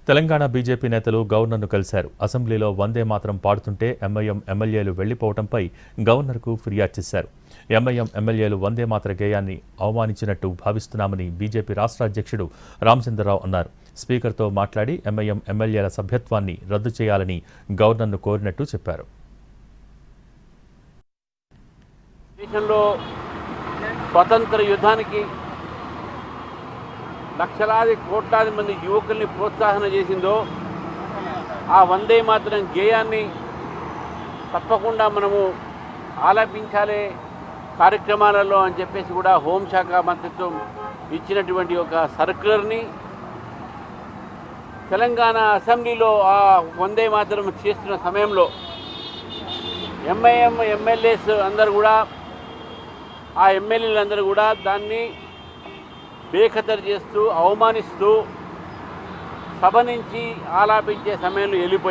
Telangana BJP నేతలు గవర్నర్ను కలిశారు. అసెంబ్లీలో వందే మాతరం పాడుతుంటే ఎంఐఎం ఎమ్మెల్యేలు వెళ్లిపోవడంపై గవర్నర్కు ఫిర్యాదు చేశారు. ఎంఐఎం ఎమ్మెల్యేలు వందే మాతర గేయాన్ని అవమానించినట్టు భావిస్తున్నామని బీజేపీ రాష్ట్ర అధ్యక్షుడు రామచంద్రరావు అన్నారు. స్పీకర్తో మాట్లాడి ఎంఐఎం ఎమ్మెల్యేల సభ్యత్వాన్ని రద్దు చేయాలని గవర్నర్ను కోరినట్టు చెప్పారు. దేశంలో స్వతంత్ర యుద్ధానికి లక్షలాది కోట్లాది మంది యువకుల్ని ప్రోత్సాహన చేసిందో ఆ వందే మాతరం గేయాన్ని తప్పకుండా మనము ఆలపించాలే కార్యక్రమాలలో అని చెప్పేసి కూడా హోంశాఖ మంత్రిత్వం ఇచ్చినటువంటి ఒక సర్క్యులర్ని తెలంగాణ అసెంబ్లీలో ఆ వందే మాతరం చేస్తున్న సమయంలో ఎంఐఎం ఎమ్మెల్యేస్ అందరూ కూడా ఆ ఎమ్మెల్యేలందరూ కూడా దాన్ని బేఖతరు చేస్తూ అవమానిస్తూ సభ నుంచి ఆలాపించే సమయంలో వెళ్ళిపోయారు.